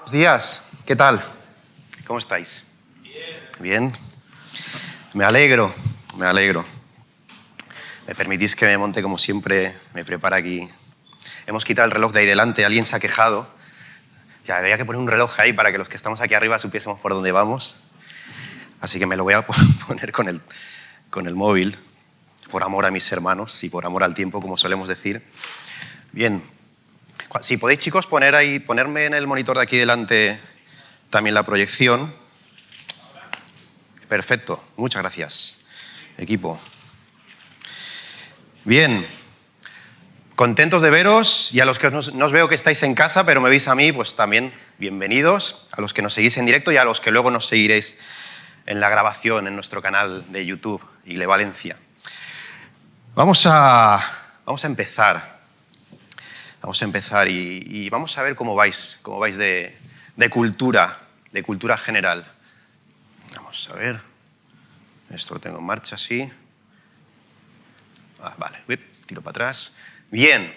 Buenos días, ¿qué tal? ¿Cómo estáis? Bien. Me alegro, me alegro. ¿Me permitís que me monte como siempre? Me prepara aquí. Hemos quitado el reloj de ahí delante, alguien se ha quejado. Ya, habría que poner un reloj ahí para que los que estamos aquí arriba supiésemos por dónde vamos. Así que me lo voy a poner con el móvil, por amor a mis hermanos y por amor al tiempo, como solemos decir. Bien. Si podéis, chicos, ponerme en el monitor de aquí delante también la proyección. Perfecto, muchas gracias, equipo. Bien, contentos de veros, y a los que no os veo que estáis en casa, pero me veis a mí, pues también bienvenidos, a los que nos seguís en directo y a los que luego nos seguiréis en la grabación en nuestro canal de YouTube, Ile Valencia. Vamos a empezar. Vamos a empezar y vamos a ver cómo vais de cultura general. Vamos a ver. Esto lo tengo en marcha, sí. Vale, tiro para atrás. Bien.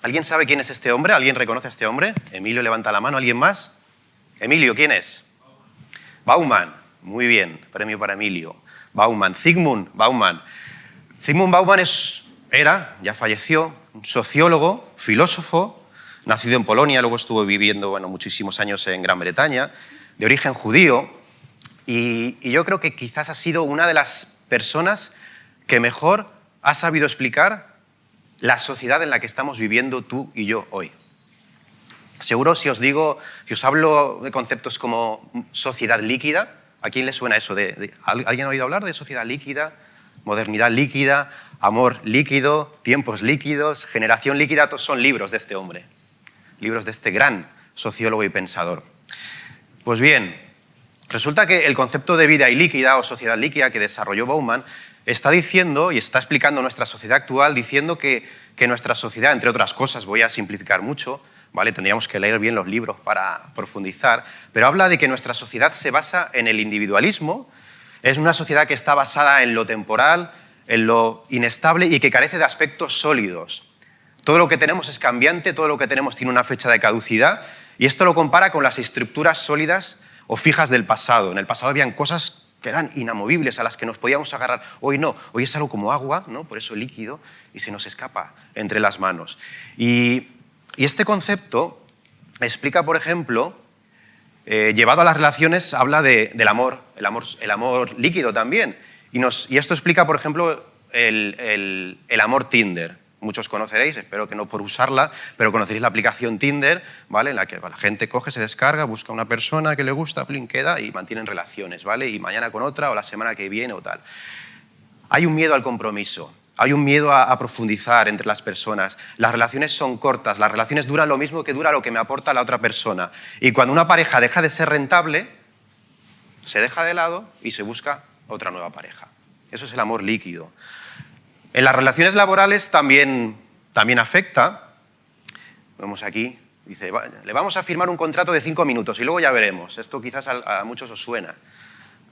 ¿Alguien sabe quién es este hombre? ¿Alguien reconoce a este hombre? Emilio levanta la mano. ¿Alguien más? Emilio, ¿quién es? Bauman. Muy bien, premio para Emilio. Bauman. Zygmunt Bauman. Zygmunt Bauman era, ya falleció, un sociólogo, filósofo, nacido en Polonia, luego estuvo viviendo muchísimos años en Gran Bretaña, de origen judío, y yo creo que quizás ha sido una de las personas que mejor ha sabido explicar la sociedad en la que estamos viviendo tú y yo hoy. Seguro si os hablo de conceptos como sociedad líquida, ¿a quién le suena eso? ¿Alguien ha oído hablar de sociedad líquida, modernidad líquida, amor líquido, tiempos líquidos, generación líquida? Todos son libros de este hombre, libros de este gran sociólogo y pensador. Pues bien, resulta que el concepto de vida ilíquida o sociedad líquida que desarrolló Bauman está diciendo y está explicando nuestra sociedad actual, diciendo que nuestra sociedad, entre otras cosas, voy a simplificar mucho, ¿vale? Tendríamos que leer bien los libros para profundizar, pero habla de que nuestra sociedad se basa en el individualismo, es una sociedad que está basada en lo temporal, en lo inestable y que carece de aspectos sólidos. Todo lo que tenemos es cambiante, todo lo que tenemos tiene una fecha de caducidad, y esto lo compara con las estructuras sólidas o fijas del pasado. En el pasado habían cosas que eran inamovibles, a las que nos podíamos agarrar. Hoy no, hoy es algo como agua, ¿no? Por eso líquido, y se nos escapa entre las manos. Y este concepto explica, por ejemplo, llevado a las relaciones, habla del amor, el amor líquido también. Y esto explica, por ejemplo, el amor Tinder. Muchos conoceréis, espero que no por usarla, pero conoceréis la aplicación Tinder, ¿vale? En la que la gente coge, se descarga, busca una persona que le gusta, plin, queda y mantienen relaciones, ¿vale? Y mañana con otra o la semana que viene o tal. Hay un miedo al compromiso, hay un miedo a profundizar entre las personas. Las relaciones son cortas, las relaciones duran lo mismo que dura lo que me aporta la otra persona. Y cuando una pareja deja de ser rentable, se deja de lado y se busca otra nueva pareja. Eso es el amor líquido. En las relaciones laborales también afecta. Vemos aquí, dice, le vamos a firmar un contrato de 5 minutos y luego ya veremos. Esto quizás a muchos os suena.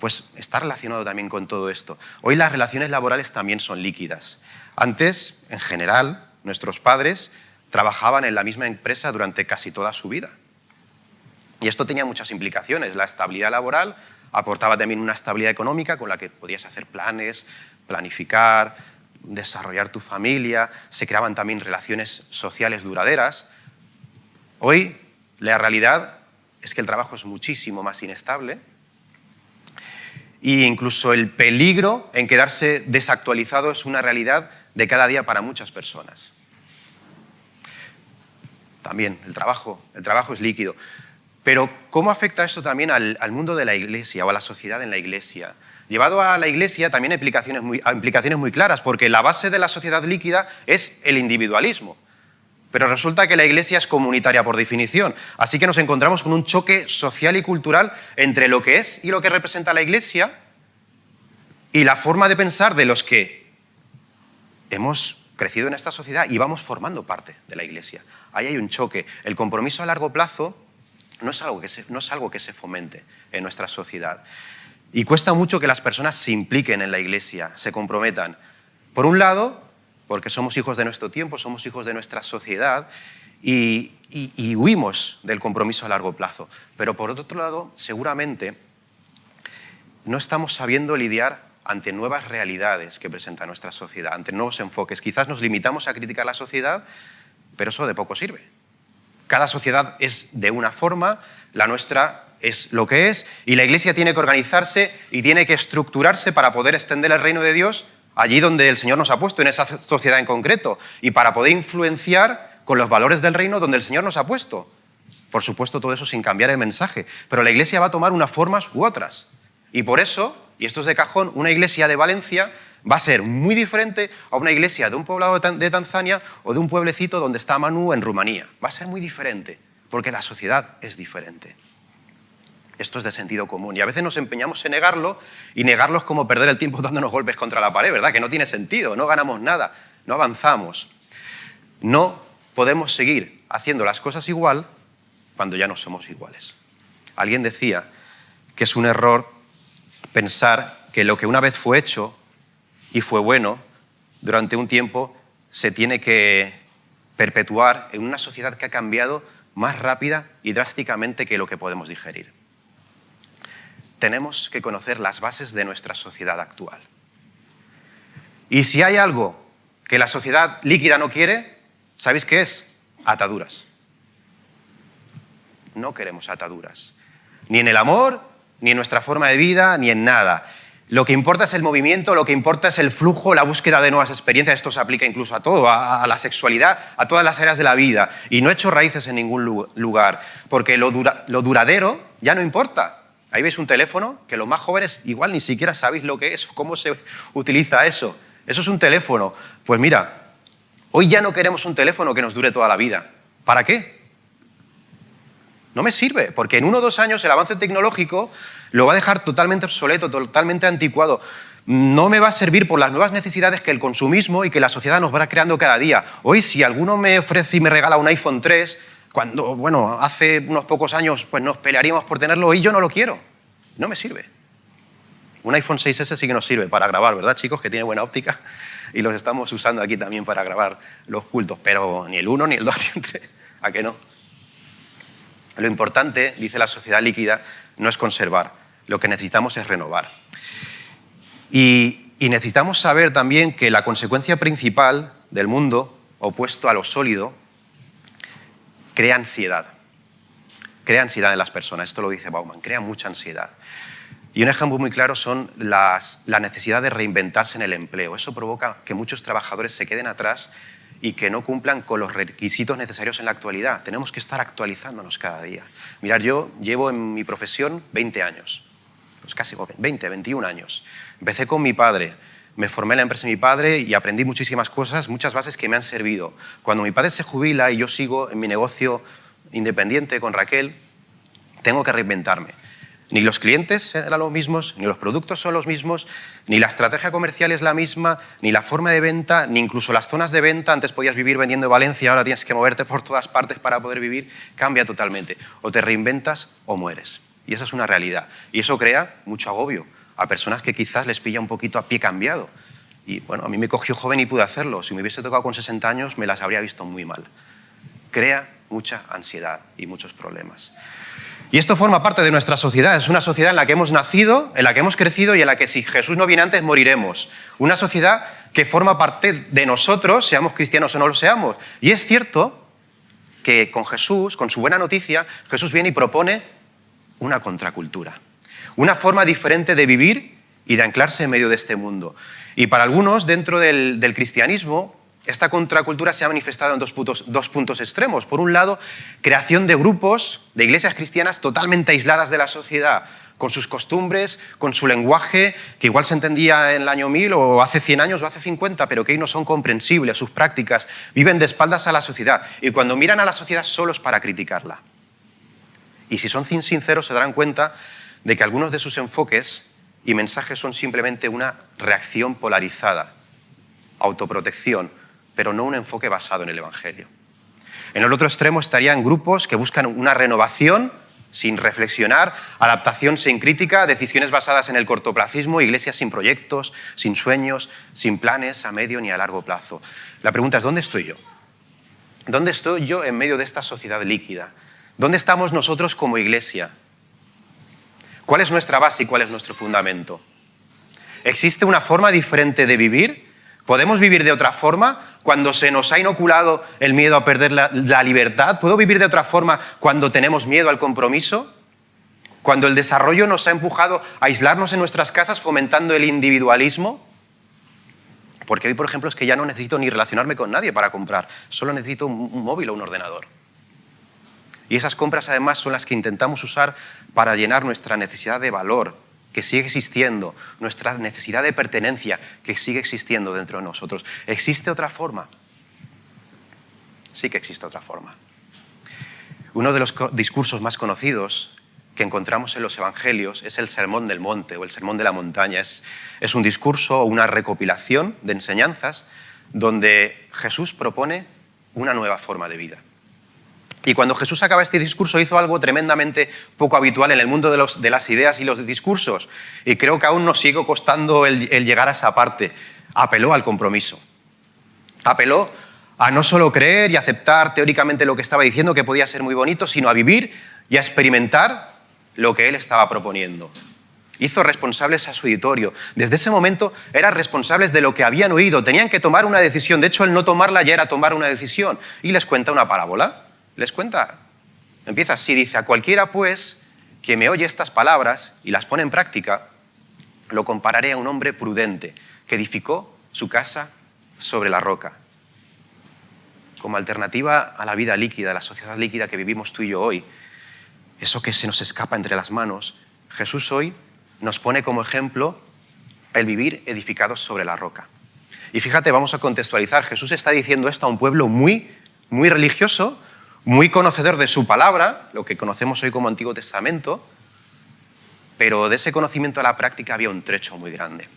Pues está relacionado también con todo esto. Hoy las relaciones laborales también son líquidas. Antes, en general, nuestros padres trabajaban en la misma empresa durante casi toda su vida. Y esto tenía muchas implicaciones. La estabilidad laboral aportaba también una estabilidad económica con la que podías hacer planes, planificar, desarrollar tu familia, se creaban también relaciones sociales duraderas. Hoy la realidad es que el trabajo es muchísimo más inestable e incluso el peligro en quedarse desactualizado es una realidad de cada día para muchas personas. También el trabajo es líquido. Pero ¿cómo afecta esto también al mundo de la Iglesia o a la sociedad en la Iglesia? Llevado a la Iglesia también hay implicaciones muy claras, porque la base de la sociedad líquida es el individualismo. Pero resulta que la Iglesia es comunitaria por definición. Así que nos encontramos con un choque social y cultural entre lo que es y lo que representa la Iglesia y la forma de pensar de los que hemos crecido en esta sociedad y vamos formando parte de la Iglesia. Ahí hay un choque. El compromiso a largo plazo no es algo que se fomente en nuestra sociedad. Y cuesta mucho que las personas se impliquen en la Iglesia, se comprometan. Por un lado, porque somos hijos de nuestro tiempo, somos hijos de nuestra sociedad, y huimos del compromiso a largo plazo. Pero por otro lado, seguramente no estamos sabiendo lidiar ante nuevas realidades que presenta nuestra sociedad, ante nuevos enfoques. Quizás nos limitamos a criticar la sociedad, pero eso de poco sirve. Cada sociedad es de una forma, la nuestra es lo que es, y la Iglesia tiene que organizarse y tiene que estructurarse para poder extender el reino de Dios allí donde el Señor nos ha puesto, en esa sociedad en concreto, y para poder influenciar con los valores del reino donde el Señor nos ha puesto. Por supuesto, todo eso sin cambiar el mensaje, pero la Iglesia va a tomar unas formas u otras. Y por eso, y esto es de cajón, una iglesia de Valencia va a ser muy diferente a una iglesia de un poblado de Tanzania o de un pueblecito donde está Manu en Rumanía. Va a ser muy diferente, porque la sociedad es diferente. Esto es de sentido común. Y a veces nos empeñamos en negarlo, y negarlo es como perder el tiempo dándonos golpes contra la pared, ¿verdad? Que no tiene sentido, no ganamos nada, no avanzamos. No podemos seguir haciendo las cosas igual cuando ya no somos iguales. Alguien decía que es un error pensar que lo que una vez fue hecho y fue bueno, durante un tiempo se tiene que perpetuar en una sociedad que ha cambiado más rápida y drásticamente que lo que podemos digerir. Tenemos que conocer las bases de nuestra sociedad actual. Y si hay algo que la sociedad líquida no quiere, ¿sabéis qué es? Ataduras. No queremos ataduras. Ni en el amor, ni en nuestra forma de vida, ni en nada. Lo que importa es el movimiento, lo que importa es el flujo, la búsqueda de nuevas experiencias. Esto se aplica incluso a todo, a la sexualidad, a todas las áreas de la vida. Y no he hecho raíces en ningún lugar, porque lo duradero ya no importa. Ahí veis un teléfono que los más jóvenes igual ni siquiera sabéis lo que es, cómo se utiliza eso. Eso es un teléfono. Pues mira, hoy ya no queremos un teléfono que nos dure toda la vida. ¿Para qué? No me sirve, porque en 1 o 2 años el avance tecnológico lo va a dejar totalmente obsoleto, totalmente anticuado. No me va a servir por las nuevas necesidades que el consumismo y que la sociedad nos va creando cada día. Hoy, si alguno me ofrece y me regala un iPhone 3, cuando, bueno, hace unos pocos años pues nos pelearíamos por tenerlo, hoy yo no lo quiero. No me sirve. Un iPhone 6S sí que nos sirve para grabar, ¿verdad, chicos? Que tiene buena óptica y los estamos usando aquí también para grabar los cultos, pero ni el 1, ni el 2, ni el 3, ¿a qué no? Lo importante, dice la sociedad líquida, no es conservar, lo que necesitamos es renovar. Y necesitamos saber también que la consecuencia principal del mundo opuesto a lo sólido crea ansiedad. Crea ansiedad en las personas, esto lo dice Bauman, crea mucha ansiedad. Y un ejemplo muy claro son la necesidad de reinventarse en el empleo. Eso provoca que muchos trabajadores se queden atrás y que no cumplan con los requisitos necesarios en la actualidad. Tenemos que estar actualizándonos cada día. Mirad, yo llevo en mi profesión 20 años, pues casi 20, 21 años. Empecé con mi padre, me formé en la empresa de mi padre y aprendí muchísimas cosas, muchas bases que me han servido. Cuando mi padre se jubila y yo sigo en mi negocio independiente con Raquel, tengo que reinventarme. Ni los clientes eran los mismos, ni los productos son los mismos, ni la estrategia comercial es la misma, ni la forma de venta, ni incluso las zonas de venta. Antes podías vivir vendiendo en Valencia, ahora tienes que moverte por todas partes para poder vivir. Cambia totalmente. O te reinventas o mueres. Y esa es una realidad. Y eso crea mucho agobio a personas que quizás les pilla un poquito a pie cambiado. Y bueno, a mí me cogió joven y pude hacerlo. Si me hubiese tocado con 60 años, me las habría visto muy mal. Crea mucha ansiedad y muchos problemas. Y esto forma parte de nuestra sociedad. Es una sociedad en la que hemos nacido, en la que hemos crecido y en la que si Jesús no viene antes moriremos. Una sociedad que forma parte de nosotros, seamos cristianos o no lo seamos. Y es cierto que con Jesús, con su buena noticia, Jesús viene y propone una contracultura. Una forma diferente de vivir y de anclarse en medio de este mundo. Y para algunos, dentro del cristianismo, esta contracultura se ha manifestado en dos puntos extremos. Por un lado, creación de grupos, de iglesias cristianas totalmente aisladas de la sociedad, con sus costumbres, con su lenguaje, que igual se entendía en el año 1000 o hace 100 años o hace 50, pero que hoy no son comprensibles, sus prácticas, viven de espaldas a la sociedad. Y cuando miran a la sociedad solo es para criticarla. Y si son sinceros se darán cuenta de que algunos de sus enfoques y mensajes son simplemente una reacción polarizada, autoprotección, pero no un enfoque basado en el Evangelio. En el otro extremo estarían grupos que buscan una renovación sin reflexionar, adaptación sin crítica, decisiones basadas en el cortoplacismo, iglesias sin proyectos, sin sueños, sin planes a medio ni a largo plazo. La pregunta es, ¿dónde estoy yo? ¿Dónde estoy yo en medio de esta sociedad líquida? ¿Dónde estamos nosotros como iglesia? ¿Cuál es nuestra base y cuál es nuestro fundamento? ¿Existe una forma diferente de vivir? ¿Podemos vivir de otra forma cuando se nos ha inoculado el miedo a perder la libertad? ¿Puedo vivir de otra forma cuando tenemos miedo al compromiso? Cuando el desarrollo nos ha empujado a aislarnos en nuestras casas fomentando el individualismo. Porque hoy, por ejemplo, es que ya no necesito ni relacionarme con nadie para comprar. Solo necesito un móvil o un ordenador. Y esas compras, además, son las que intentamos usar para llenar nuestra necesidad de valor, que sigue existiendo, nuestra necesidad de pertenencia, que sigue existiendo dentro de nosotros. ¿Existe otra forma? Sí que existe otra forma. Uno de los discursos más conocidos que encontramos en los evangelios es el Sermón del Monte o el Sermón de la Montaña. Es un discurso o una recopilación de enseñanzas donde Jesús propone una nueva forma de vida. Y cuando Jesús acaba este discurso hizo algo tremendamente poco habitual en el mundo de las ideas y los discursos. Y creo que aún nos sigue costando el llegar a esa parte. Apeló al compromiso. Apeló a no solo creer y aceptar teóricamente lo que estaba diciendo, que podía ser muy bonito, sino a vivir y a experimentar lo que él estaba proponiendo. Hizo responsables a su auditorio. Desde ese momento eran responsables de lo que habían oído. Tenían que tomar una decisión. De hecho, el no tomarla ya era tomar una decisión. Y les cuenta una parábola. Les cuenta. Empieza así, dice: a cualquiera, pues, que me oye estas palabras y las pone en práctica, lo compararé a un hombre prudente que edificó su casa sobre la roca. Como alternativa a la vida líquida, a la sociedad líquida que vivimos tú y yo hoy, eso que se nos escapa entre las manos, Jesús hoy nos pone como ejemplo el vivir edificados sobre la roca. Y fíjate, vamos a contextualizar. Jesús está diciendo esto a un pueblo muy, muy religioso, muy conocedor de su palabra, lo que conocemos hoy como Antiguo Testamento, pero de ese conocimiento a la práctica había un trecho muy grande.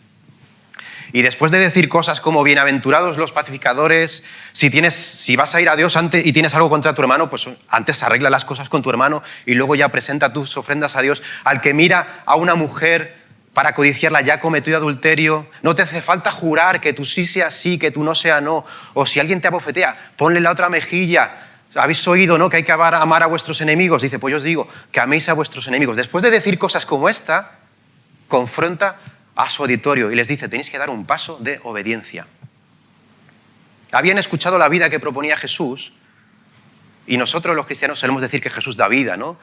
Y después de decir cosas como bienaventurados los pacificadores, si vas a ir a Dios antes y tienes algo contra tu hermano, pues antes arregla las cosas con tu hermano y luego ya presenta tus ofrendas a Dios. Al que mira a una mujer para codiciarla ya cometió adulterio, no te hace falta jurar que tú sí sea sí, que tú no sea no. O si alguien te abofetea, ponle la otra mejilla. ¿Habéis oído, no, que hay que amar a vuestros enemigos? Dice, pues yo os digo que améis a vuestros enemigos. Después de decir cosas como esta, confronta a su auditorio y les dice, tenéis que dar un paso de obediencia. Habían escuchado la vida que proponía Jesús y nosotros los cristianos solemos decir que Jesús da vida, ¿no?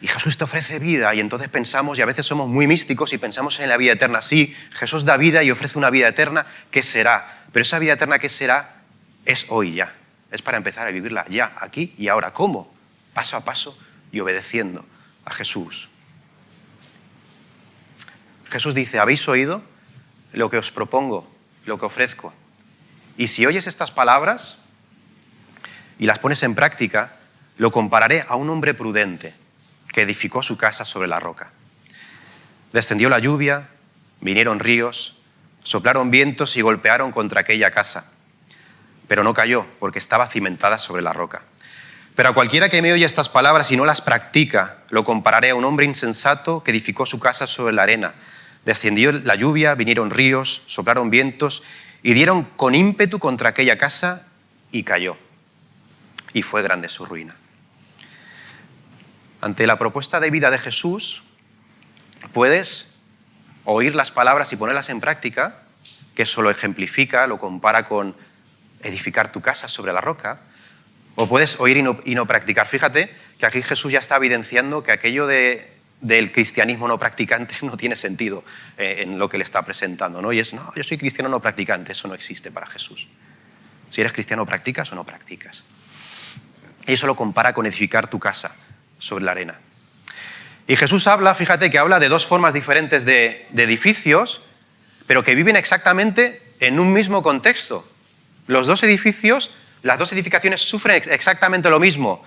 Y Jesús te ofrece vida y entonces pensamos, y a veces somos muy místicos y pensamos en la vida eterna. Sí, Jesús da vida y ofrece una vida eterna, ¿qué será? Pero esa vida eterna, ¿qué será? Es hoy ya. Es para empezar a vivirla ya, aquí y ahora. ¿Cómo? Paso a paso y obedeciendo a Jesús. Jesús dice, ¿habéis oído lo que os propongo, lo que ofrezco? Y si oyes estas palabras y las pones en práctica, lo compararé a un hombre prudente que edificó su casa sobre la roca. Descendió la lluvia, vinieron ríos, soplaron vientos y golpearon contra aquella casa. Pero no cayó, porque estaba cimentada sobre la roca. Pero a cualquiera que me oye estas palabras y no las practica, lo compararé a un hombre insensato que edificó su casa sobre la arena. Descendió la lluvia, vinieron ríos, soplaron vientos y dieron con ímpetu contra aquella casa y cayó. Y fue grande su ruina. Ante la propuesta de vida de Jesús, puedes oír las palabras y ponerlas en práctica, que eso lo ejemplifica, lo compara con edificar tu casa sobre la roca, o puedes oír y no practicar. Fíjate que aquí Jesús ya está evidenciando que aquello del cristianismo no practicante no tiene sentido en lo que le está presentando, ¿no? Y es, no, yo soy cristiano no practicante, eso no existe para Jesús. Si eres cristiano, ¿practicas o no practicas? Y eso lo compara con edificar tu casa sobre la arena. Y Jesús habla, fíjate que habla de dos formas diferentes de edificios, pero que viven exactamente en un mismo contexto. Los dos edificios, las dos edificaciones sufren exactamente lo mismo.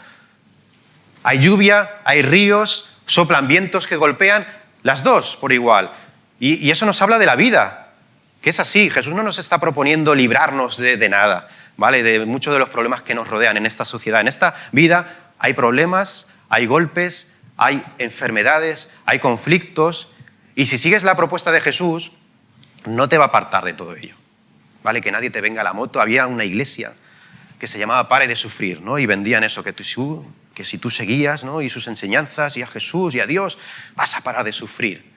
Hay lluvia, hay ríos, soplan vientos que golpean, las dos por igual. Y eso nos habla de la vida, que es así. Jesús no nos está proponiendo librarnos de nada, ¿vale? De muchos de los problemas que nos rodean en esta sociedad. En esta vida hay problemas, hay golpes, hay enfermedades, hay conflictos. Y si sigues la propuesta de Jesús, no te va a apartar de todo ello. ¿Vale? Que nadie te venga a la moto. Había una iglesia que se llamaba Pare de Sufrir, ¿no? Y vendían eso, que si tú seguías, ¿no? Y sus enseñanzas y a Jesús y a Dios, vas a parar de sufrir.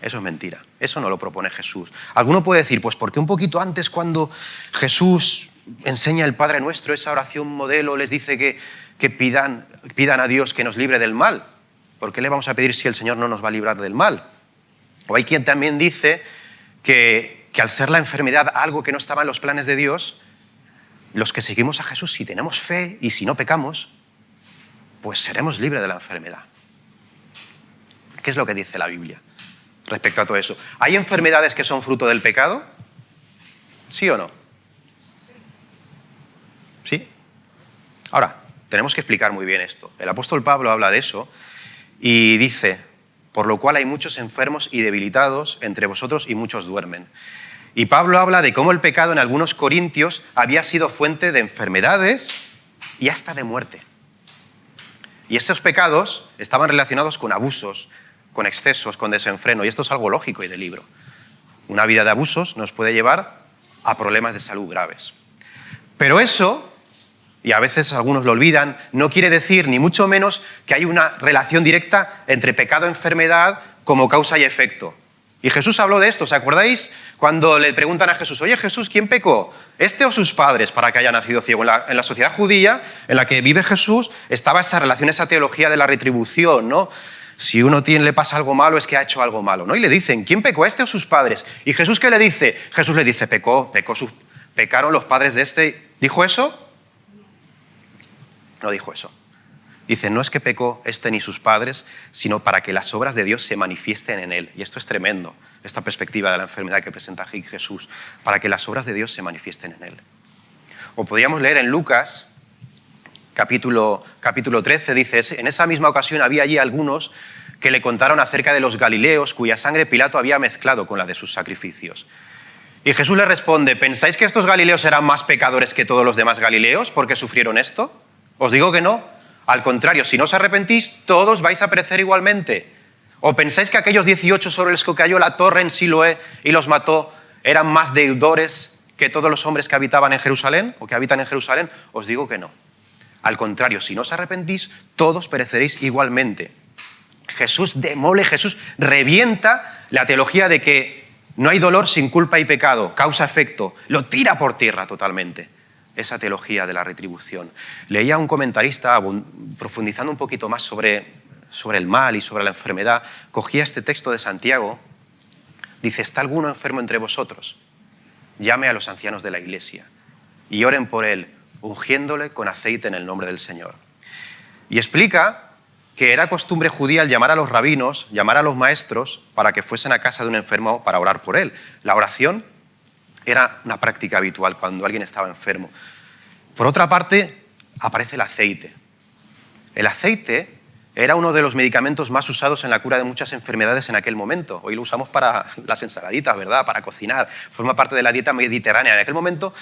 Eso es mentira, eso no lo propone Jesús. Alguno puede decir, pues porque un poquito antes, cuando Jesús enseña el Padre Nuestro, esa oración modelo, les dice que pidan a Dios que nos libre del mal. ¿Por qué le vamos a pedir si el Señor no nos va a librar del mal? O hay quien también dice que al ser la enfermedad algo que no estaba en los planes de Dios, los que seguimos a Jesús, si tenemos fe y si no pecamos, pues seremos libres de la enfermedad. ¿Qué es lo que dice la Biblia respecto a todo eso? ¿Hay enfermedades que son fruto del pecado? ¿Sí o no? ¿Sí? Ahora, tenemos que explicar muy bien esto. El apóstol Pablo habla de eso y dice, por lo cual hay muchos enfermos y debilitados entre vosotros y muchos duermen. Y Pablo habla de cómo el pecado en algunos corintios había sido fuente de enfermedades y hasta de muerte. Y esos pecados estaban relacionados con abusos, con excesos, con desenfreno. Y esto es algo lógico y de libro. Una vida de abusos nos puede llevar a problemas de salud graves. Pero eso, y a veces algunos lo olvidan, no quiere decir ni mucho menos que hay una relación directa entre pecado y enfermedad como causa y efecto. Y Jesús habló de esto, ¿os acordáis? Cuando le preguntan a Jesús, oye Jesús, ¿quién pecó? ¿Este o sus padres para que haya nacido ciego? En la sociedad judía en la que vive Jesús estaba esa relación, esa teología de la retribución, ¿no? Si uno le pasa algo malo es que ha hecho algo malo, ¿no? Y le dicen, ¿quién pecó, este o sus padres? ¿Y Jesús qué le dice? Jesús le dice, pecaron los padres de este. ¿Dijo eso? No dijo eso. Dice, no es que pecó este ni sus padres, sino para que las obras de Dios se manifiesten en él. Y esto es tremendo, esta perspectiva de la enfermedad que presenta aquí Jesús, para que las obras de Dios se manifiesten en él. O podríamos leer en Lucas, capítulo 13, dice, en esa misma ocasión había allí algunos que le contaron acerca de los galileos, cuya sangre Pilato había mezclado con la de sus sacrificios. Y Jesús le responde, ¿pensáis que estos galileos eran más pecadores que todos los demás galileos porque sufrieron esto? Os digo que no. Al contrario, si no os arrepentís, todos vais a perecer igualmente. ¿O pensáis que aquellos 18 sobre los que cayó la torre en Siloé y los mató eran más deudores que todos los hombres que habitaban en Jerusalén o que habitan en Jerusalén? Os digo que no. Al contrario, si no os arrepentís, todos pereceréis igualmente. Jesús demole, Jesús revienta la teología de que no hay dolor sin culpa y pecado, causa-efecto. Lo tira por tierra totalmente. Esa teología de la retribución. Leía un comentarista, profundizando un poquito más sobre el mal y sobre la enfermedad, cogía este texto de Santiago, dice, ¿está alguno enfermo entre vosotros? Llame a los ancianos de la iglesia y oren por él, ungiéndole con aceite en el nombre del Señor. Y explica que era costumbre judía el llamar a los rabinos, llamar a los maestros para que fuesen a casa de un enfermo para orar por él. La oración era una práctica habitual cuando alguien estaba enfermo. Por otra parte, aparece el aceite. El aceite era uno de los medicamentos más usados en la cura de muchas enfermedades en aquel momento. Hoy lo usamos para las ensaladitas, ¿verdad? Para cocinar. Forma parte de la dieta mediterránea. En aquel momento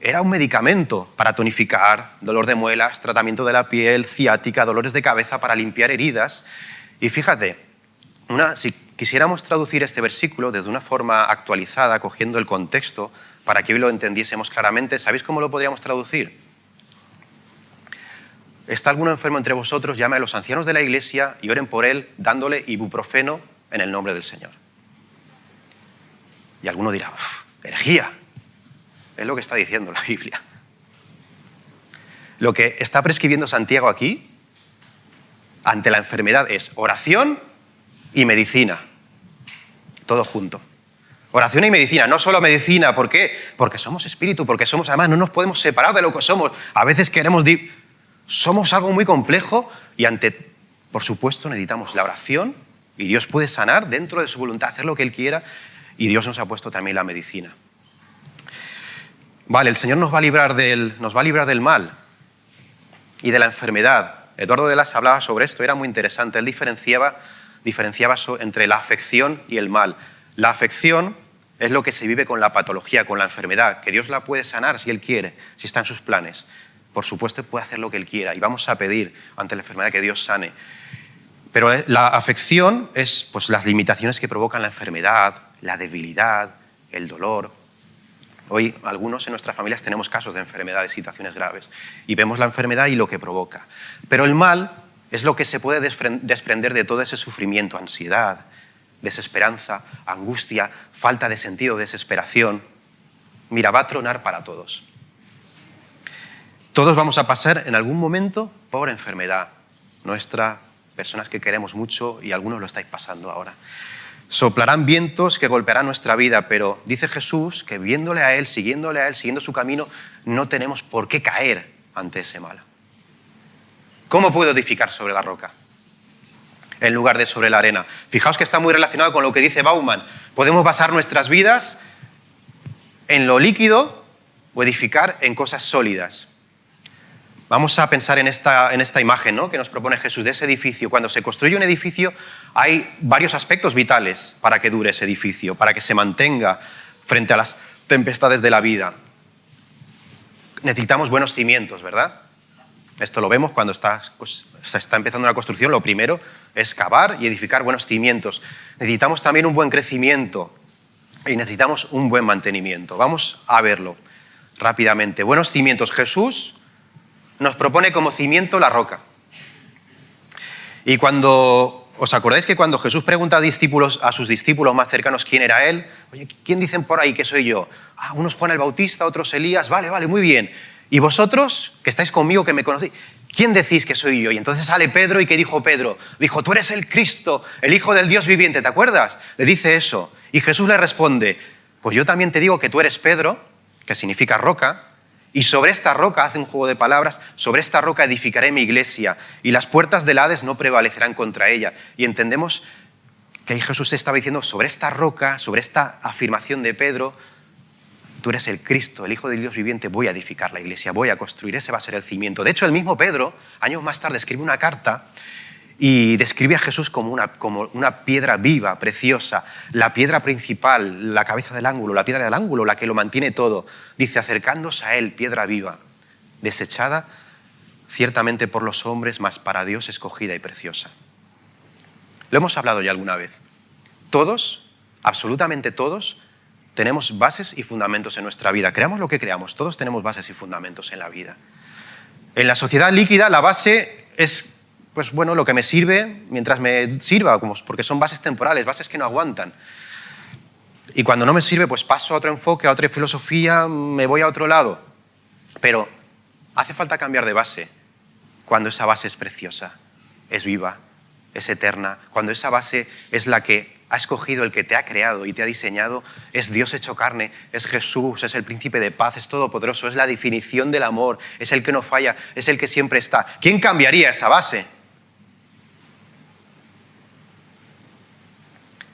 era un medicamento para tonificar, dolor de muelas, tratamiento de la piel, ciática, dolores de cabeza, para limpiar heridas. Y fíjate, si quisiéramos traducir este versículo desde una forma actualizada, cogiendo el contexto, para que hoy lo entendiésemos claramente, ¿sabéis cómo lo podríamos traducir? ¿Está alguno enfermo entre vosotros? Llame a los ancianos de la iglesia y oren por él, dándole ibuprofeno en el nombre del Señor. Y alguno dirá, herejía. Es lo que está diciendo la Biblia. Lo que está prescribiendo Santiago aquí, ante la enfermedad, es oración y medicina. Todo junto. Oración y medicina, no solo medicina. ¿Por qué? Porque somos espíritu, porque somos, además, no nos podemos separar de lo que somos. A veces somos algo muy complejo y por supuesto, necesitamos la oración y Dios puede sanar dentro de su voluntad, hacer lo que Él quiera, y Dios nos ha puesto también la medicina. Vale, el Señor nos va a librar del mal y de la enfermedad. Eduardo de Las hablaba sobre esto, era muy interesante. Él diferenciaba entre la afección y el mal. La afección es lo que se vive con la patología, con la enfermedad, que Dios la puede sanar si Él quiere, si está en sus planes. Por supuesto, puede hacer lo que Él quiera y vamos a pedir ante la enfermedad que Dios sane. Pero la afección es pues, las limitaciones que provocan la enfermedad, la debilidad, el dolor. Hoy algunos en nuestras familias tenemos casos de enfermedades, situaciones graves, y vemos la enfermedad y lo que provoca. Pero el mal es lo que se puede desprender de todo ese sufrimiento, ansiedad, desesperanza, angustia, falta de sentido, desesperación. Mira, va a tronar para todos. Todos vamos a pasar en algún momento por enfermedad nuestra, personas que queremos mucho, y algunos lo estáis pasando ahora. Soplarán vientos que golpearán nuestra vida, pero dice Jesús que viéndole a Él, siguiendo su camino, no tenemos por qué caer ante ese mal. ¿Cómo puedo edificar sobre la roca en lugar de sobre la arena? Fijaos que está muy relacionado con lo que dice Bauman. Podemos basar nuestras vidas en lo líquido o edificar en cosas sólidas. Vamos a pensar en esta imagen, ¿no?, que nos propone Jesús de ese edificio. Cuando se construye un edificio hay varios aspectos vitales para que dure ese edificio, para que se mantenga frente a las tempestades de la vida. Necesitamos buenos cimientos, ¿verdad? Esto lo vemos cuando se está empezando una construcción. Lo primero es cavar y edificar buenos cimientos. Necesitamos también un buen crecimiento y necesitamos un buen mantenimiento. Vamos a verlo rápidamente. Buenos cimientos. Jesús nos propone como cimiento la roca. Y ¿os acordáis que cuando Jesús pregunta a sus discípulos más cercanos quién era Él? Oye, ¿quién dicen por ahí que soy yo? Unos Juan el Bautista, otros Elías. Vale, muy bien. ¿Y vosotros, que estáis conmigo, que me conocéis, quién decís que soy yo? Y entonces sale Pedro, ¿y qué dijo Pedro? Dijo, tú eres el Cristo, el Hijo del Dios viviente, ¿te acuerdas? Le dice eso. Y Jesús le responde, pues yo también te digo que tú eres Pedro, que significa roca, y sobre esta roca, hace un juego de palabras, sobre esta roca edificaré mi iglesia y las puertas del Hades no prevalecerán contra ella. Y entendemos que ahí Jesús estaba diciendo, sobre esta roca, sobre esta afirmación de Pedro, tú eres el Cristo, el Hijo del Dios viviente, voy a edificar la iglesia, voy a construir, ese va a ser el cimiento. De hecho, el mismo Pedro, años más tarde, escribe una carta y describe a Jesús como una piedra viva, preciosa, la piedra principal, la cabeza del ángulo, la piedra del ángulo, la que lo mantiene todo. Dice, acercándose a Él, piedra viva, desechada ciertamente por los hombres, mas para Dios escogida y preciosa. Lo hemos hablado ya alguna vez. Todos, absolutamente todos, tenemos bases y fundamentos en nuestra vida. Creamos lo que creamos, todos tenemos bases y fundamentos en la vida. En la sociedad líquida la base es lo que me sirve mientras me sirva, porque son bases temporales, bases que no aguantan. Y cuando no me sirve, pues paso a otro enfoque, a otra filosofía, me voy a otro lado. Pero hace falta cambiar de base cuando esa base es preciosa, es viva, es eterna, cuando esa base es la que ha escogido el que te ha creado y te ha diseñado, es Dios hecho carne, es Jesús, es el príncipe de paz, es todopoderoso, es la definición del amor, es el que no falla, es el que siempre está. ¿Quién cambiaría esa base?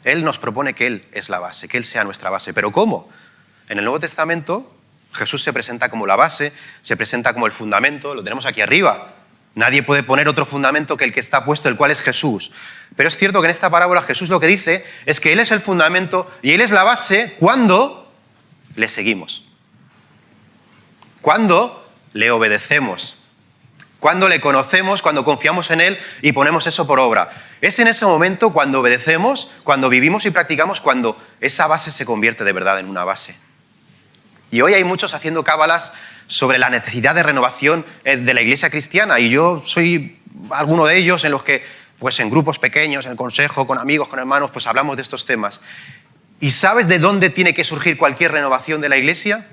Él nos propone que Él es la base, que Él sea nuestra base. ¿Pero cómo? En el Nuevo Testamento Jesús se presenta como la base, se presenta como el fundamento, lo tenemos aquí arriba. Nadie puede poner otro fundamento que el que está puesto, el cual es Jesús. Pero es cierto que en esta parábola Jesús lo que dice es que Él es el fundamento y Él es la base cuando le seguimos. Cuando le obedecemos. Cuando le conocemos, cuando confiamos en Él y ponemos eso por obra. Es en ese momento cuando obedecemos, cuando vivimos y practicamos, cuando esa base se convierte de verdad en una base. Y hoy hay muchos haciendo cábalas sobre la necesidad de renovación de la iglesia cristiana, y yo soy alguno de ellos en los que, pues en grupos pequeños, en el consejo, con amigos, con hermanos, pues hablamos de estos temas. ¿Y sabes de dónde tiene que surgir cualquier renovación de la iglesia?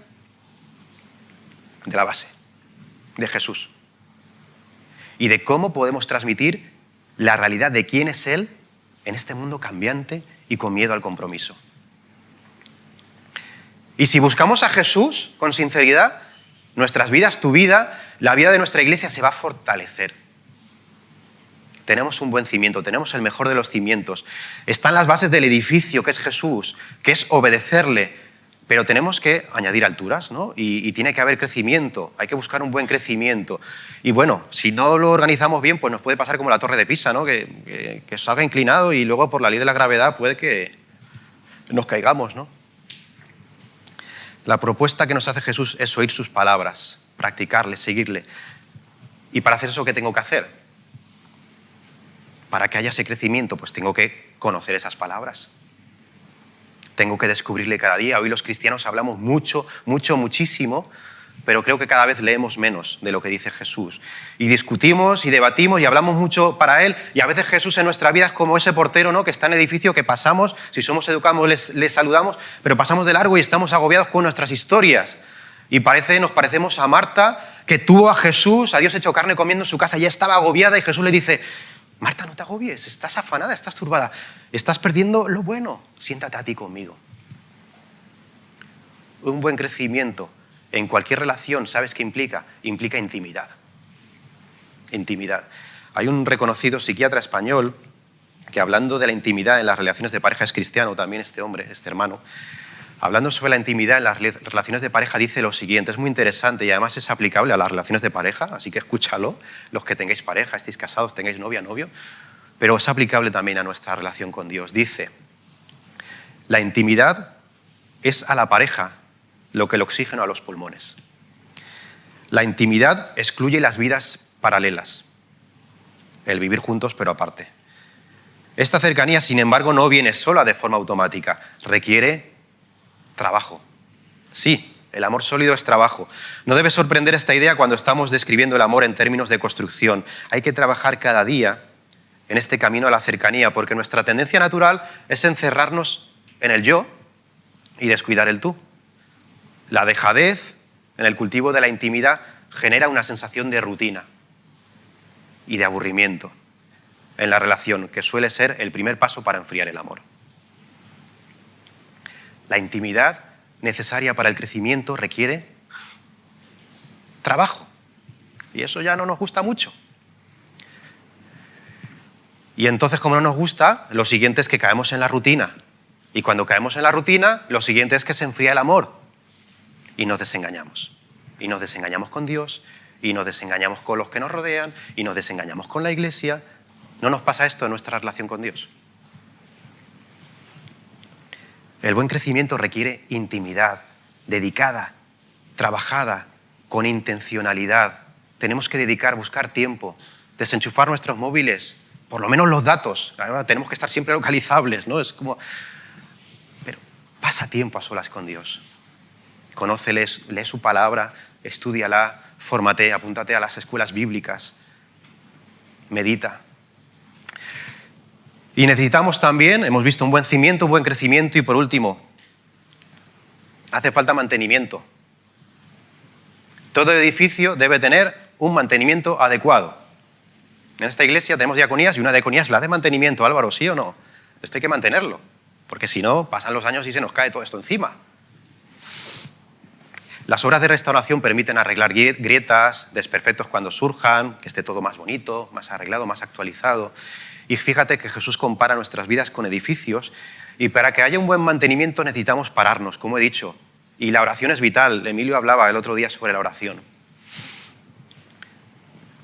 De la base, de Jesús. Y de cómo podemos transmitir la realidad de quién es Él en este mundo cambiante y con miedo al compromiso. Y si buscamos a Jesús con sinceridad, nuestras vidas, tu vida, la vida de nuestra iglesia se va a fortalecer. Tenemos un buen cimiento, tenemos el mejor de los cimientos. Están las bases del edificio, que es Jesús, que es obedecerle. Pero tenemos que añadir alturas, ¿no? Y tiene que haber crecimiento, hay que buscar un buen crecimiento. Y bueno, si no lo organizamos bien, pues nos puede pasar como la Torre de Pisa, ¿no? Que salga inclinado y luego por la ley de la gravedad puede que nos caigamos, ¿no? La propuesta que nos hace Jesús es oír sus palabras, practicarle, seguirle. ¿Y para hacer eso qué tengo que hacer? Para que haya ese crecimiento, pues tengo que conocer esas palabras. Tengo que descubrirle cada día. Hoy los cristianos hablamos mucho, muchísimo, pero creo que cada vez leemos menos de lo que dice Jesús. Y discutimos y debatimos y hablamos mucho para Él. Y a veces Jesús en nuestra vida es como ese portero, ¿no?, que está en el edificio, que pasamos, si somos educados les saludamos, pero pasamos de largo y estamos agobiados con nuestras historias. Y nos parecemos a Marta, que tuvo a Jesús, a Dios hecho carne, comiendo en su casa, ya estaba agobiada, y Jesús le dice: Marta, no te agobies, estás afanada, estás turbada, estás perdiendo lo bueno, siéntate a ti conmigo. Un buen crecimiento en cualquier relación, ¿sabes qué implica? Implica intimidad. Intimidad. Hay un reconocido psiquiatra español que, hablando de la intimidad en las relaciones de pareja, es cristiano también este hombre, este hermano. Hablando sobre la intimidad en las relaciones de pareja, dice lo siguiente, es muy interesante y además es aplicable a las relaciones de pareja, así que escúchalo, los que tengáis pareja, estéis casados, tengáis novia, novio, pero es aplicable también a nuestra relación con Dios. Dice: la intimidad es a la pareja lo que el oxígeno a los pulmones. La intimidad excluye las vidas paralelas, el vivir juntos pero aparte. Esta cercanía, sin embargo, no viene sola de forma automática, requiere trabajo. Sí, el amor sólido es trabajo. No debe sorprender esta idea cuando estamos describiendo el amor en términos de construcción. Hay que trabajar cada día en este camino a la cercanía, porque nuestra tendencia natural es encerrarnos en el yo y descuidar el tú. La dejadez en el cultivo de la intimidad genera una sensación de rutina y de aburrimiento en la relación, que suele ser el primer paso para enfriar el amor. La intimidad necesaria para el crecimiento requiere trabajo. Y eso ya no nos gusta mucho. Y entonces, como no nos gusta, lo siguiente es que caemos en la rutina. Y cuando caemos en la rutina, lo siguiente es que se enfría el amor. Y nos desengañamos. Y nos desengañamos con Dios, y nos desengañamos con los que nos rodean, y nos desengañamos con la iglesia. ¿No nos pasa esto en nuestra relación con Dios? El buen crecimiento requiere intimidad, dedicada, trabajada, con intencionalidad. Tenemos que buscar tiempo, desenchufar nuestros móviles, por lo menos los datos. Tenemos que estar siempre localizables, ¿no? Es como... Pero pasa tiempo a solas con Dios. Conócele, lee su palabra, estúdiala, fórmate, apúntate a las escuelas bíblicas, medita. Y necesitamos también, hemos visto un buen cimiento, un buen crecimiento, y por último, hace falta mantenimiento. Todo edificio debe tener un mantenimiento adecuado. En esta iglesia tenemos diaconías, y una diaconía es la de mantenimiento, Álvaro, ¿sí o no? Esto hay que mantenerlo, porque si no, pasan los años y se nos cae todo esto encima. Las obras de restauración permiten arreglar grietas, desperfectos cuando surjan, que esté todo más bonito, más arreglado, más actualizado. Y fíjate que Jesús compara nuestras vidas con edificios, y para que haya un buen mantenimiento necesitamos pararnos, como he dicho. Y la oración es vital. Emilio hablaba el otro día sobre la oración.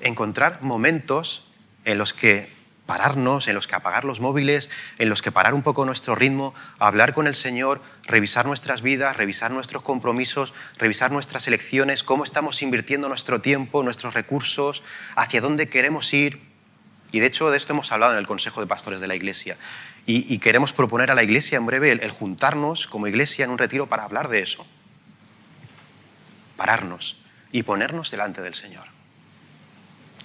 Encontrar momentos en los que pararnos, en los que apagar los móviles, en los que parar un poco nuestro ritmo, hablar con el Señor, revisar nuestras vidas, revisar nuestros compromisos, revisar nuestras elecciones, cómo estamos invirtiendo nuestro tiempo, nuestros recursos, hacia dónde queremos ir. Y de hecho de esto hemos hablado en el Consejo de Pastores de la Iglesia. Y queremos proponer a la Iglesia en breve el juntarnos como Iglesia en un retiro para hablar de eso. Pararnos y ponernos delante del Señor.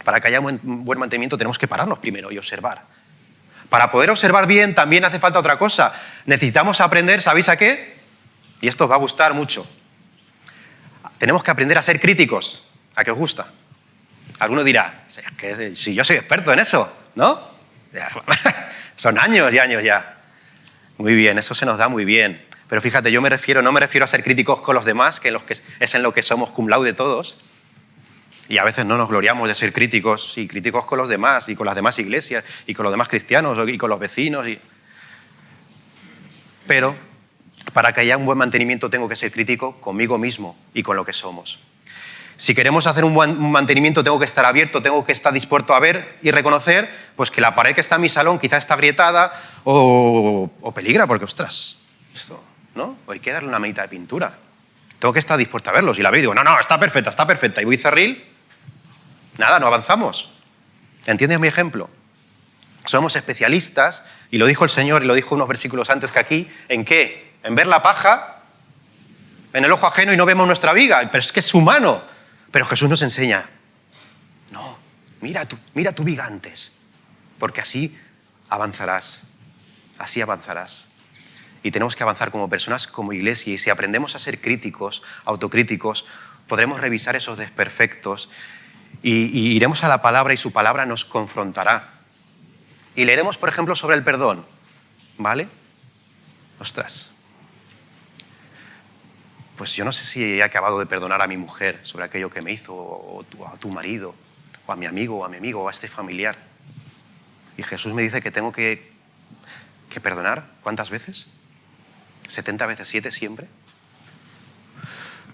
Para que haya un buen mantenimiento tenemos que pararnos primero y observar. Para poder observar bien también hace falta otra cosa. Necesitamos aprender, ¿sabéis a qué? Y esto os va a gustar mucho. Tenemos que aprender a ser críticos. ¿A qué os gusta? Alguno dirá, es que si yo soy experto en eso, ¿no? Son años y años ya. Muy bien, eso se nos da muy bien. Pero fíjate, no me refiero a ser críticos con los demás, que es en lo que somos cum laude todos. Y a veces no nos gloriamos de ser críticos, sí, críticos con los demás, y con las demás iglesias, y con los demás cristianos, y con los vecinos. Pero para que haya un buen mantenimiento tengo que ser crítico conmigo mismo y con lo que somos. Si queremos hacer un buen mantenimiento tengo que estar abierto, tengo que estar dispuesto a ver y reconocer pues, que la pared que está en mi salón quizá está agrietada o peligra, porque ostras, esto, ¿no? Hay que darle una manita de pintura. Tengo que estar dispuesto a verlo. Si la veo y digo, no, está perfecta, y voy cerril, nada, no avanzamos. ¿Entiendes mi ejemplo? Somos especialistas, y lo dijo el Señor, y lo dijo unos versículos antes que aquí, ¿en qué? en ver la paja en el ojo ajeno y no vemos nuestra viga. Pero es que es humano. Pero Jesús nos enseña, no, mira tu viga antes, porque así avanzarás. Así avanzarás. Y tenemos que avanzar como personas, como iglesia, y si aprendemos a ser críticos, autocríticos, podremos revisar esos desperfectos y iremos a la palabra y su palabra nos confrontará. Y leeremos, por ejemplo, sobre el perdón, ¿vale? Ostras, pues yo no sé si he acabado de perdonar a mi mujer sobre aquello que me hizo, o a tu marido, o a mi amigo, o a este familiar. Y Jesús me dice que tengo que perdonar, ¿cuántas veces? 70 veces 7 siempre.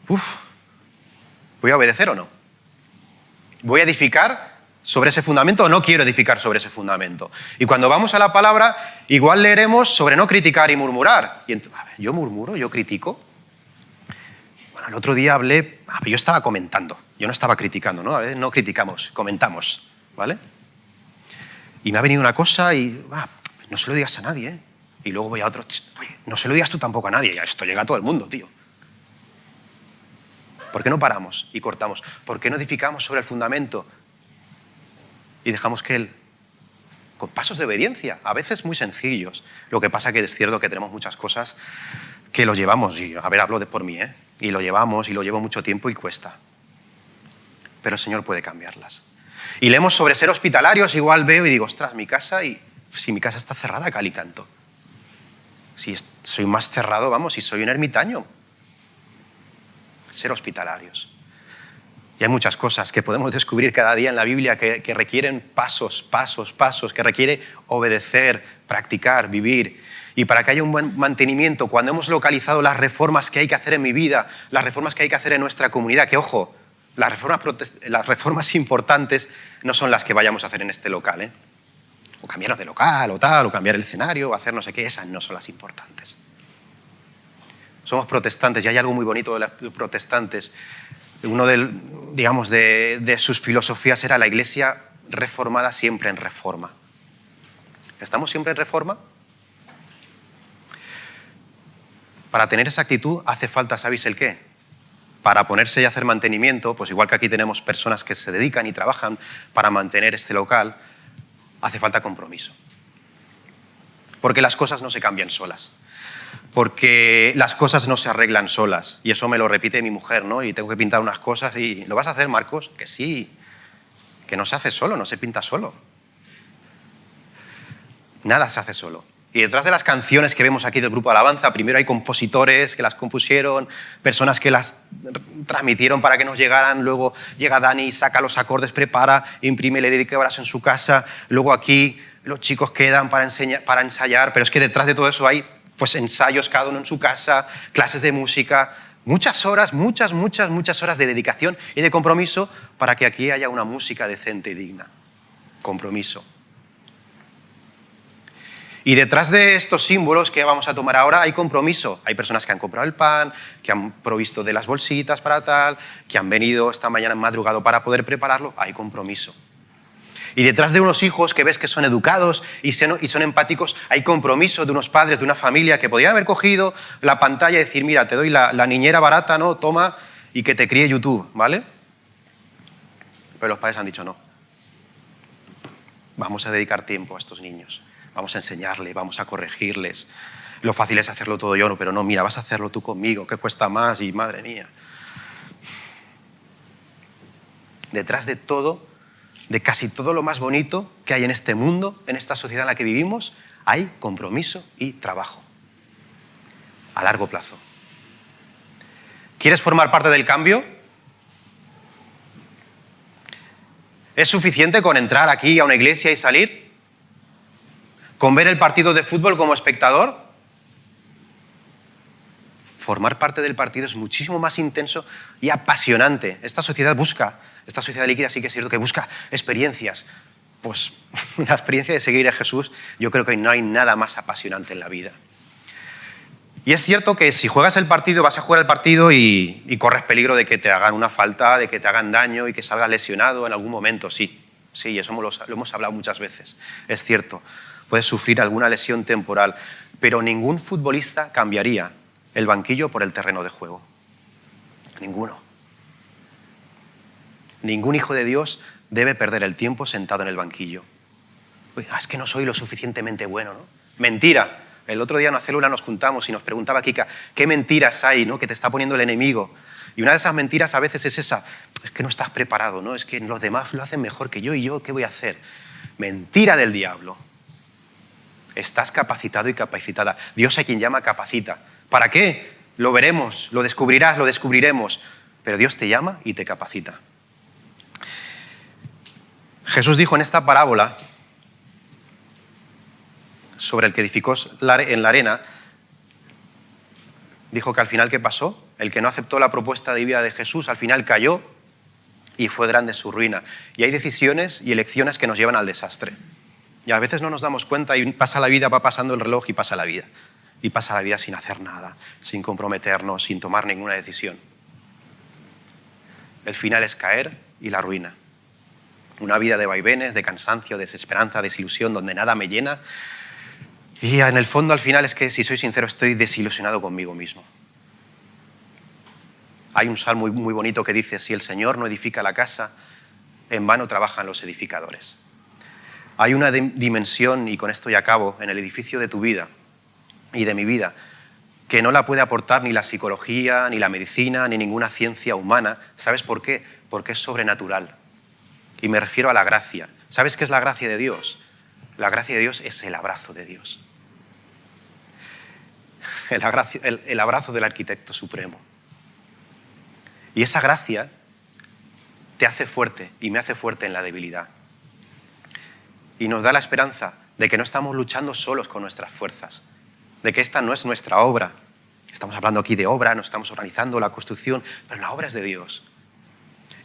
¿Voy a obedecer o no? ¿Voy a edificar sobre ese fundamento o no quiero edificar sobre ese fundamento? Y cuando vamos a la palabra, igual leeremos sobre no criticar y murmurar. Y ¿yo murmuro? ¿Yo critico? Bueno, el otro día hablé, yo estaba comentando, yo no estaba criticando, ¿no? A veces no criticamos, comentamos, ¿vale? Y me ha venido una cosa y no se lo digas a nadie, ¿eh? Y luego voy a otro, oye, no se lo digas tú tampoco a nadie, ya esto llega a todo el mundo, tío. ¿Por qué no paramos y cortamos? ¿Por qué no edificamos sobre el fundamento y dejamos que Él, con pasos de obediencia, a veces muy sencillos? Lo que pasa que es cierto que tenemos muchas cosas que lo llevamos, y a ver, hablo por mí, ¿eh? Y lo llevamos y lo llevo mucho tiempo y cuesta. Pero el Señor puede cambiarlas. Y leemos sobre ser hospitalarios, igual veo y digo, ostras, mi casa, y si mi casa está cerrada, cal y canto. Si soy más cerrado, vamos, si soy un ermitaño. Ser hospitalarios. Y hay muchas cosas que podemos descubrir cada día en la Biblia que requieren pasos, que requiere obedecer, practicar, vivir. Y para que haya un buen mantenimiento, cuando hemos localizado las reformas que hay que hacer en mi vida, las reformas que hay que hacer en nuestra comunidad, que ojo, las reformas importantes no son las que vayamos a hacer en este local, ¿eh? O cambiarnos de local, o tal, o cambiar el escenario, o hacer no sé qué, esas no son las importantes. Somos protestantes y hay algo muy bonito de los protestantes. Uno de sus filosofías era la iglesia reformada siempre en reforma. ¿Estamos siempre en reforma? Para tener esa actitud hace falta, ¿sabéis el qué? Para ponerse y hacer mantenimiento, pues igual que aquí tenemos personas que se dedican y trabajan para mantener este local, hace falta compromiso. Porque las cosas no se cambian solas. Porque las cosas no se arreglan solas. Y eso me lo repite mi mujer, ¿no? Y tengo que pintar unas cosas y ¿lo vas a hacer, Marcos? Que sí. Que no se hace solo, no se pinta solo. Nada se hace solo. Y detrás de las canciones que vemos aquí del grupo Alabanza, primero hay compositores que las compusieron, personas que las transmitieron para que nos llegaran, luego llega Dani, saca los acordes, prepara, imprime, le dedica horas en su casa, luego aquí los chicos quedan para ensayar, pero es que detrás de todo eso hay pues ensayos cada uno en su casa, clases de música, muchas horas, muchas horas de dedicación y de compromiso para que aquí haya una música decente y digna. Compromiso. Y detrás de estos símbolos que vamos a tomar ahora hay compromiso. Hay personas que han comprado el pan, que han provisto de las bolsitas para tal, que han venido esta mañana en madrugado para poder prepararlo. Hay compromiso. Y detrás de unos hijos que ves que son educados y son empáticos, hay compromiso de unos padres, de una familia que podrían haber cogido la pantalla y decir, mira, te doy la niñera barata, ¿no? Toma y que te críe YouTube, ¿vale? Pero los padres han dicho no. Vamos a dedicar tiempo a estos niños. Vamos a enseñarles, vamos a corregirles. Lo fácil es hacerlo todo yo, pero no, mira, vas a hacerlo tú conmigo, que cuesta más y madre mía. Detrás de todo, de casi todo lo más bonito que hay en este mundo, en esta sociedad en la que vivimos, hay compromiso y trabajo. A largo plazo. ¿Quieres formar parte del cambio? ¿Es suficiente con entrar aquí a una iglesia y salir? ¿Con ver el partido de fútbol como espectador? Formar parte del partido es muchísimo más intenso y apasionante. Esta sociedad líquida sí que es cierto que busca experiencias. Pues la experiencia de seguir a Jesús, yo creo que no hay nada más apasionante en la vida. Y es cierto que si juegas el partido, vas a jugar el partido y corres peligro de que te hagan una falta, de que te hagan daño y que salgas lesionado en algún momento, sí. Sí, eso lo hemos hablado muchas veces, es cierto. Puedes sufrir alguna lesión temporal, pero ningún futbolista cambiaría el banquillo por el terreno de juego. Ninguno. Ningún hijo de Dios debe perder el tiempo sentado en el banquillo. Uy, es que no soy lo suficientemente bueno, ¿no? Mentira. El otro día en una célula nos juntamos y nos preguntaba Kika, ¿qué mentiras hay, ¿no?, que te está poniendo el enemigo? Y una de esas mentiras a veces es esa, es que no estás preparado, ¿no? Es que los demás lo hacen mejor que yo y yo, ¿qué voy a hacer? Mentira del diablo. Estás capacitado y capacitada. Dios a quien llama capacita. ¿Para qué? Lo veremos, lo descubrirás, lo descubriremos. Pero Dios te llama y te capacita. Jesús dijo en esta parábola sobre el que edificó en la arena, dijo que al final, ¿qué pasó? El que no aceptó la propuesta de vida de Jesús al final cayó y fue grande su ruina. Y hay decisiones y elecciones que nos llevan al desastre. Y a veces no nos damos cuenta y pasa la vida, va pasando el reloj y pasa la vida. Y pasa la vida sin hacer nada, sin comprometernos, sin tomar ninguna decisión. El final es caer y la ruina. Una vida de vaivenes, de cansancio, desesperanza, desilusión, donde nada me llena. Y en el fondo, al final, es que, si soy sincero, estoy desilusionado conmigo mismo. Hay un salmo muy bonito que dice, si el Señor no edifica la casa, en vano trabajan los edificadores. Hay una dimensión, y con esto ya acabo, en el edificio de tu vida y de mi vida, que no la puede aportar ni la psicología, ni la medicina, ni ninguna ciencia humana. ¿Sabes por qué? Porque es sobrenatural. Y me refiero a la gracia. ¿Sabes qué es la gracia de Dios? La gracia de Dios es el abrazo de Dios. El abrazo del arquitecto supremo. Y esa gracia te hace fuerte y me hace fuerte en la debilidad. Y nos da la esperanza de que no estamos luchando solos con nuestras fuerzas, de que esta no es nuestra obra. Estamos hablando aquí de obra, nos estamos organizando la construcción, pero la obra es de Dios.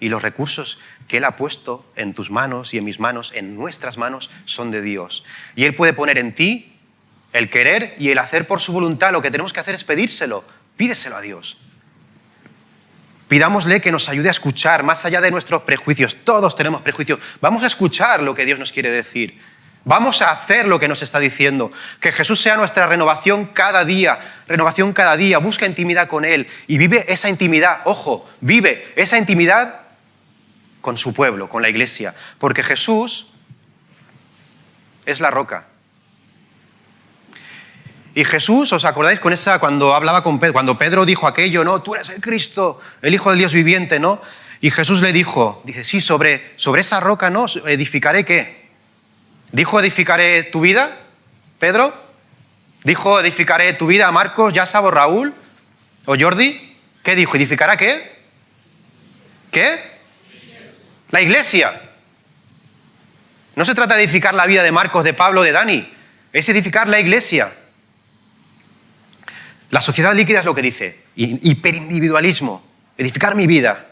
Y los recursos que Él ha puesto en tus manos y en mis manos, en nuestras manos, son de Dios. Y Él puede poner en ti el querer y el hacer por su voluntad. Lo que tenemos que hacer es pedírselo. Pídeselo a Dios. Pidámosle que nos ayude a escuchar, más allá de nuestros prejuicios. Todos tenemos prejuicios. Vamos a escuchar lo que Dios nos quiere decir. Vamos a hacer lo que nos está diciendo. Que Jesús sea nuestra renovación cada día. Renovación cada día. Busca intimidad con Él y vive esa intimidad. Ojo, vive esa intimidad con su pueblo, con la iglesia. Porque Jesús es la roca. Y Jesús, ¿os acordáis con esa, cuando hablaba con Pedro, cuando Pedro dijo aquello, no, tú eres el Cristo, el Hijo del Dios viviente, ¿no? Y Jesús le dijo, dice, sí, sobre esa roca, ¿no? ¿Edificaré qué? ¿Dijo edificaré tu vida, Pedro? ¿Dijo edificaré tu vida, Marcos, Yasab o Raúl o Jordi? ¿Qué dijo? ¿Edificará qué? ¿Qué? La iglesia. No se trata de edificar la vida de Marcos, de Pablo, de Dani, es edificar la iglesia. La sociedad líquida es lo que dice, hiperindividualismo, edificar mi vida.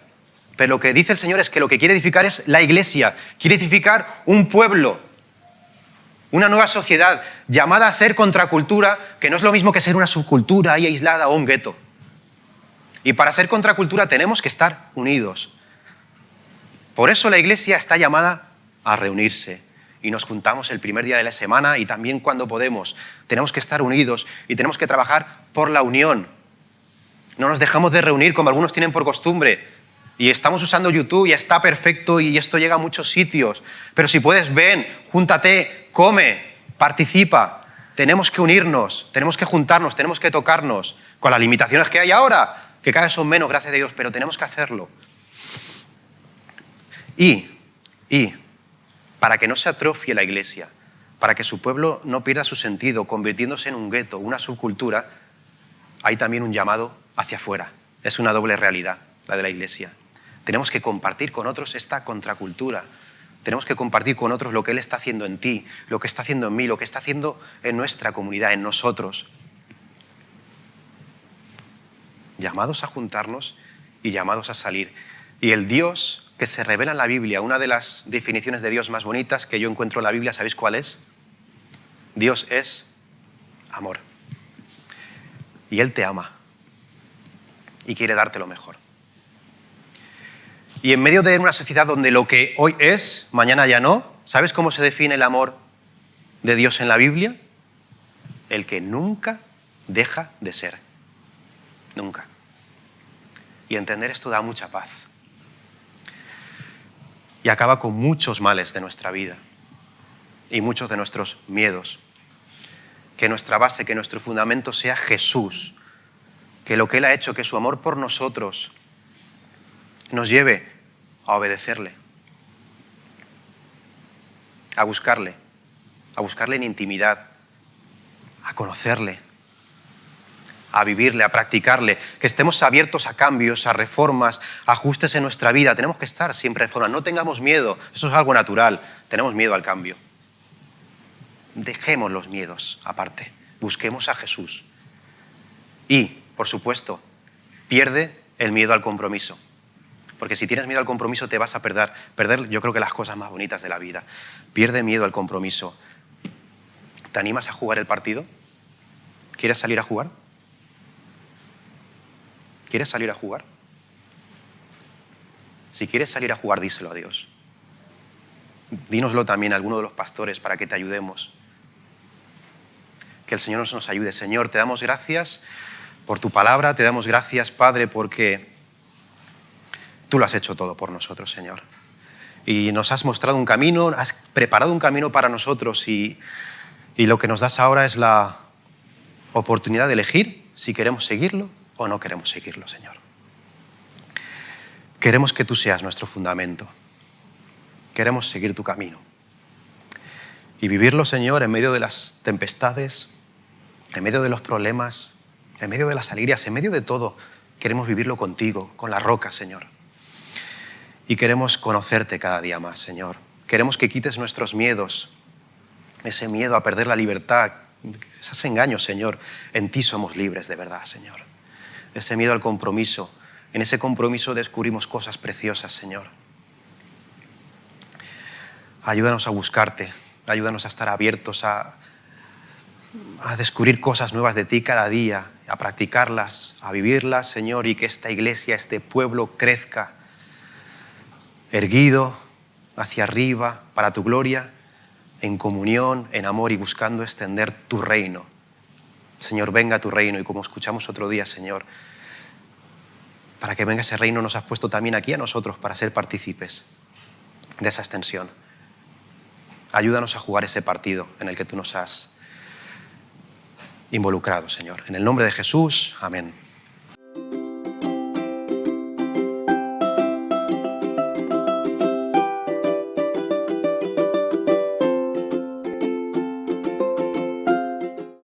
Pero lo que dice el Señor es que lo que quiere edificar es la iglesia, quiere edificar un pueblo, una nueva sociedad llamada a ser contracultura, que no es lo mismo que ser una subcultura ahí aislada o un gueto. Y para ser contracultura tenemos que estar unidos. Por eso la iglesia está llamada a reunirse. Y nos juntamos el primer día de la semana y también cuando podemos. Tenemos que estar unidos y tenemos que trabajar por la unión. No nos dejamos de reunir como algunos tienen por costumbre. Y estamos usando YouTube y está perfecto y esto llega a muchos sitios. Pero si puedes, ven, júntate, come, participa. Tenemos que unirnos, tenemos que juntarnos, tenemos que tocarnos. Con las limitaciones que hay ahora, que cada vez son menos, gracias a Dios, pero tenemos que hacerlo. Y para que no se atrofie la iglesia, para que su pueblo no pierda su sentido, convirtiéndose en un gueto, una subcultura, hay también un llamado hacia afuera. Es una doble realidad, la de la iglesia. Tenemos que compartir con otros esta contracultura. Tenemos que compartir con otros lo que Él está haciendo en ti, lo que está haciendo en mí, lo que está haciendo en nuestra comunidad, en nosotros. Llamados a juntarnos y llamados a salir. Y el Dios que se revela en la Biblia, una de las definiciones de Dios más bonitas que yo encuentro en la Biblia, ¿sabéis cuál es? Dios es amor. Y Él te ama y quiere darte lo mejor. Y en medio de una sociedad donde lo que hoy es, mañana ya no, ¿sabes cómo se define el amor de Dios en la Biblia? El que nunca deja de ser. Nunca. Y entender esto da mucha paz. Y acaba con muchos males de nuestra vida y muchos de nuestros miedos. Que nuestra base, que nuestro fundamento sea Jesús. Que lo que Él ha hecho, que su amor por nosotros nos lleve a obedecerle, a buscarle en intimidad, a conocerle, a vivirle, a practicarle, que estemos abiertos a cambios, a reformas, a ajustes en nuestra vida. Tenemos que estar siempre en reforma. No tengamos miedo, eso es algo natural. Tenemos miedo al cambio. Dejemos los miedos aparte, busquemos a Jesús. Y, por supuesto, pierde el miedo al compromiso. Porque si tienes miedo al compromiso te vas a perder yo creo que las cosas más bonitas de la vida. Pierde miedo al compromiso. ¿Te animas a jugar el partido? ¿Quieres salir a jugar? ¿Quieres salir a jugar? Si quieres salir a jugar, díselo a Dios. Dínoslo también a alguno de los pastores para que te ayudemos. Que el Señor nos ayude. Señor, te damos gracias por tu palabra, te damos gracias, Padre, porque tú lo has hecho todo por nosotros, Señor. Y nos has mostrado un camino, has preparado un camino para nosotros y lo que nos das ahora es la oportunidad de elegir si queremos seguirlo o no queremos seguirlo, Señor. Queremos que tú seas nuestro fundamento. Queremos seguir tu camino. Y vivirlo, Señor, en medio de las tempestades, en medio de los problemas, en medio de las alegrías, en medio de todo. Queremos vivirlo contigo, con la roca, Señor. Y queremos conocerte cada día más, Señor. Queremos que quites nuestros miedos, ese miedo a perder la libertad, esos engaños, Señor. En ti somos libres de verdad, Señor. Ese miedo al compromiso. En ese compromiso descubrimos cosas preciosas, Señor. Ayúdanos a buscarte. Ayúdanos a estar abiertos a descubrir cosas nuevas de ti cada día, a practicarlas, a vivirlas, Señor, y que esta iglesia, este pueblo crezca erguido hacia arriba para tu gloria, en comunión, en amor y buscando extender tu reino. Señor, venga tu reino y como escuchamos otro día, Señor, para que venga ese reino nos has puesto también aquí a nosotros para ser partícipes de esa extensión. Ayúdanos a jugar ese partido en el que tú nos has involucrado, Señor. En el nombre de Jesús, amén.